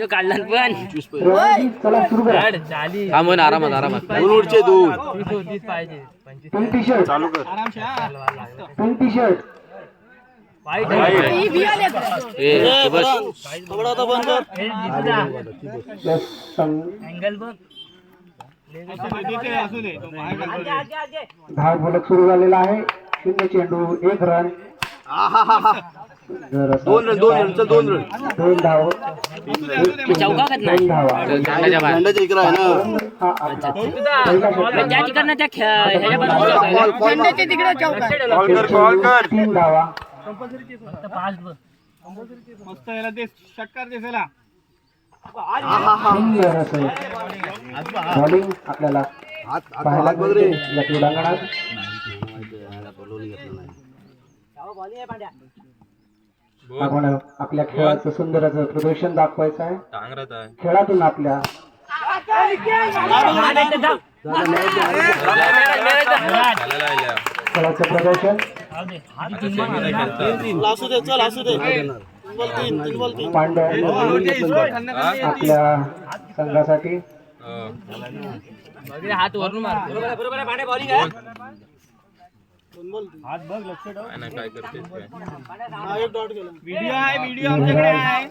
काढला पण चला सुरू करा. थांबून आरामात आरामात. उडचे दोन पाहिजे 20 शर्ट चालू कर. 20 शर्ट बस अँगल बघ. धाव फलक सुरू झालेला आहे. 0 चेंडू 1 रन. दोन रन दोन रन चल 2 रन. 2 धाव चौकात नाही. 2 धावा. दांडाच्या बाहेर. झेंड्याच्या इकडे आहे ना. हा आपला पहिला षटकार. त्या ठिकाणी त्या ह्याच्या कॉल कर. 3 धावा. मस्त याला ते षटकार दिसेला. सुंदर असं बॉलिंग आपल्याला पाहायला मिळते या क्रीडांगणात. आपण आपल्या खेळाचं सुंदर असं प्रदर्शन दाखवायचं आहे. खेळातून आपल्या खेळाचं प्रदर्शन पांड्या आपल्या संघासाठी हात वरून मार. व्हिडिओ आहे व्हिडिओ आमच्याकडे आहे.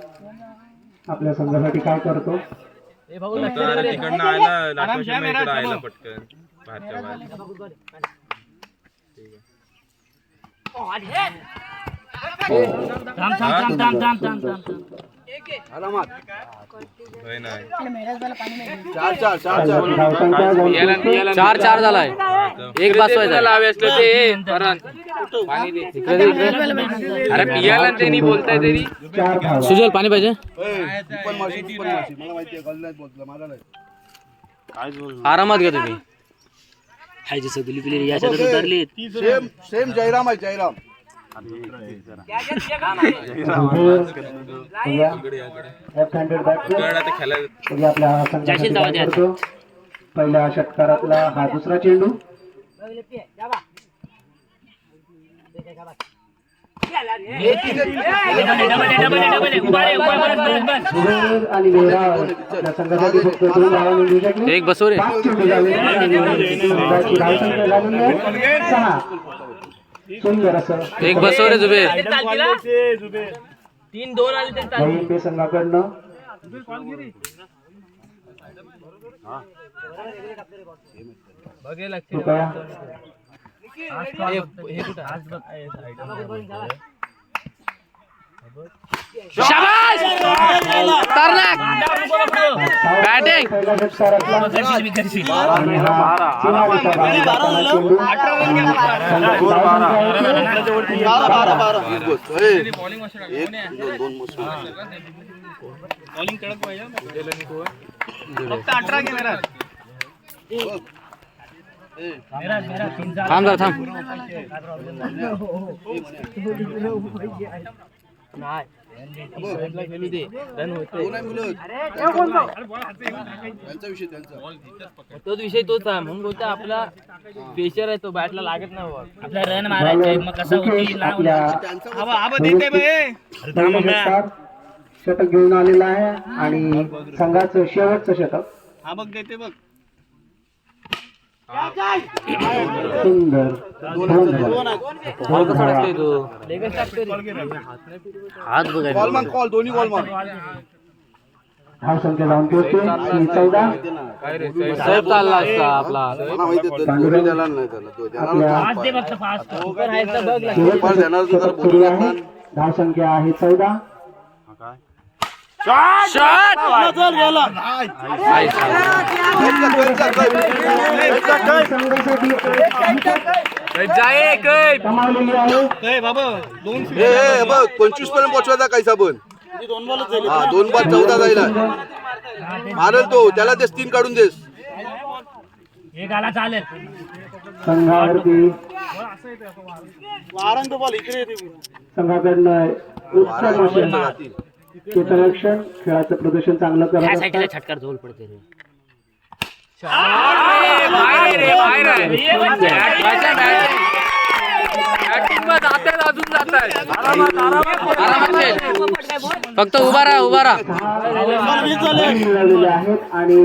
आपल्या संघासाठी काय करतो. चार चार झालाय. एक बसवायचा. अरे पियाला त्यांनी बोलताय तरी. सुजल पाणी पाहिजे. आरामात घ्या तुम्ही. खायचे सगळी प्लेयर याच्यात उतरले. सेम सेम जयराम आहे जयराम. लेफ्ट हँडेड बॅट्समन आपल्या संघासाठी करतो. पहिल्या षटकारातला हा दुसरा चेंडू. आणि वेरा आपल्या संघासाठी फक्त 2 धावा मिळू शकले. एक बसव रे. 5 चेंडू झाले आणि संघाची धावसंख्या झालेली आहे 6. सुंदर असं एक बसव रे जुबेर. 3-2 आले तरी नवीन संघाकडनं कृपया शाबास. खतरनाक बॅटिंग. पहिल्या षटकारातला आणि हा चिनारीचा बारा चेंडू. बॉलिंग कडक पाहिजे. फक्त 18 कॅमेरा. थांब जरा थांब. तोच विषय तोच आहे म्हणून बोलतो. आपला प्रेशर आहे तो बॅटला लागत नाही. आपला रन मारायचा मग कसं होईल. षटक घेऊन आलेला आहे आणि संघाचं शेवटचं षटक. हा बघ देते बघ. सुंदर कॉल मान कॉल दोन्ही कॉल मान. धाव संख्या जाऊन पोहोचते 14. साहेब चालला असता आपला. धाव संख्या आहे 14. शॉट. संघासाठी कमावलेली आहे. बाबा 2 बघ 25 पर्यंत पोहोचवायचा कायसा पण. 2 बॉल 14 जायला मारल तो. त्याला देस 3 काढून देस. एक आला चालेल. संघावरती संघाकडनं उत्तम असे क्षेत्ररक्षण खेळाचं प्रदर्शन चांगलं करत असतात. छटकार झोल पडते रे. आरामात खेळ. फक्त उभा राहा उभा राहा. मिळवलेले आहेत आणि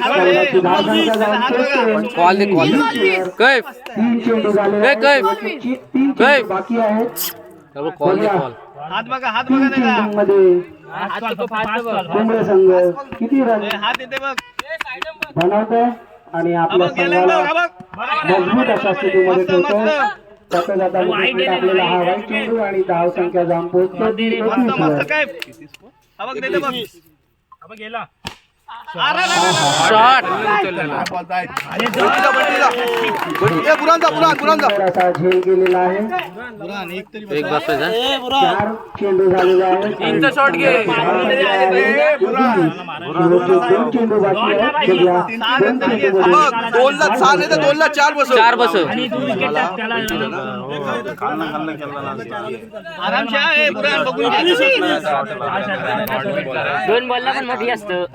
सर्वांची धावसंख्या जाऊन पोहोचते. कॉल दे कॉल कैफ 3 चेंडू झाले आहेत. कैफ. 3 चेंडू बाकी आहेत. Call they call. 3 चेंडूंमध्ये कोंबडे संघ किती रन बनवतोय आणि आपल्या संघाला मजबूत अशा स्थितीमध्ये ठेवतोय. जाता जाता विकेट टाकलेला हा वाईट चेंडू आणि धाव संख्या जाऊन पोहोचते 21 वर. शॉट सुंदर असा झेल केलेला आहे. एक बसवायचा. 4 चेंडू झालेले आहेत. तीनचा शॉट घे. शेवटचे 2 चेंडू बाकी आहेत. सध्या 2 चेंडूमध्ये 2 ला 6 नाही तर 2 ला 4 बसव. 4 बसव. दोन बॉलला पण मोठी असतं.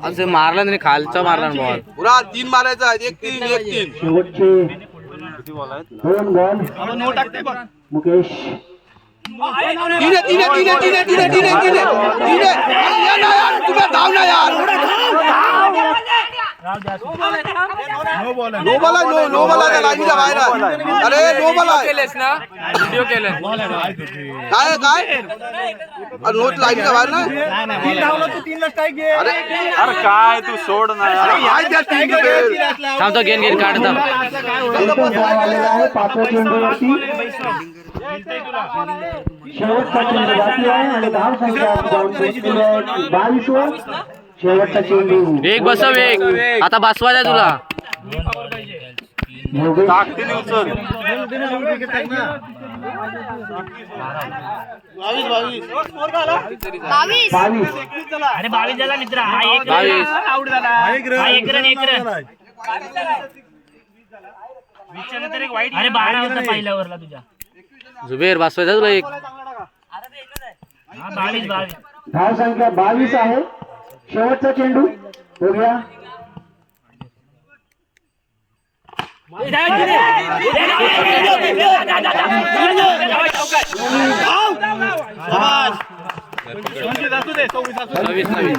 असं मारला नाही खालचा मारला बॉल. पुरा 3 मारायचा आहे. 1-3 1-3. शेवटचे 2 बॉल मुकेश. 3 तुम्ही धाव ना यार. नो बॉल आहे लाईनीच्या बाहेर आहे. अरे नो बॉल आहे. केलेस ना व्हिडिओ केलं. काय नोट लाईनीच्या बाहेर ना. अरे काय तू सोड ना यार. थांबतो गेन गेन काढता. एकच धाव आलेला आहे 5व्या चेंडूवरती. शेवटचा चेंडू बाकी आहे आणि धाव संख्या जाऊन पोहोचलेली आहे 22 वर. शेवटचा चेंडू एक बसव एक. आता बसवायचा तुला. योगेश. 22 अरे 22 झाला मित्र. हा एक 22. आउट झाला. हा एक रन. अरे 12 होता पहिल्या ओव्हरला तुझ्या. जुबेर बसवायचा तुला एक. हा 22. धाव संख्या 22 आहे. शेवटचा चेंडू हो गया. नवीन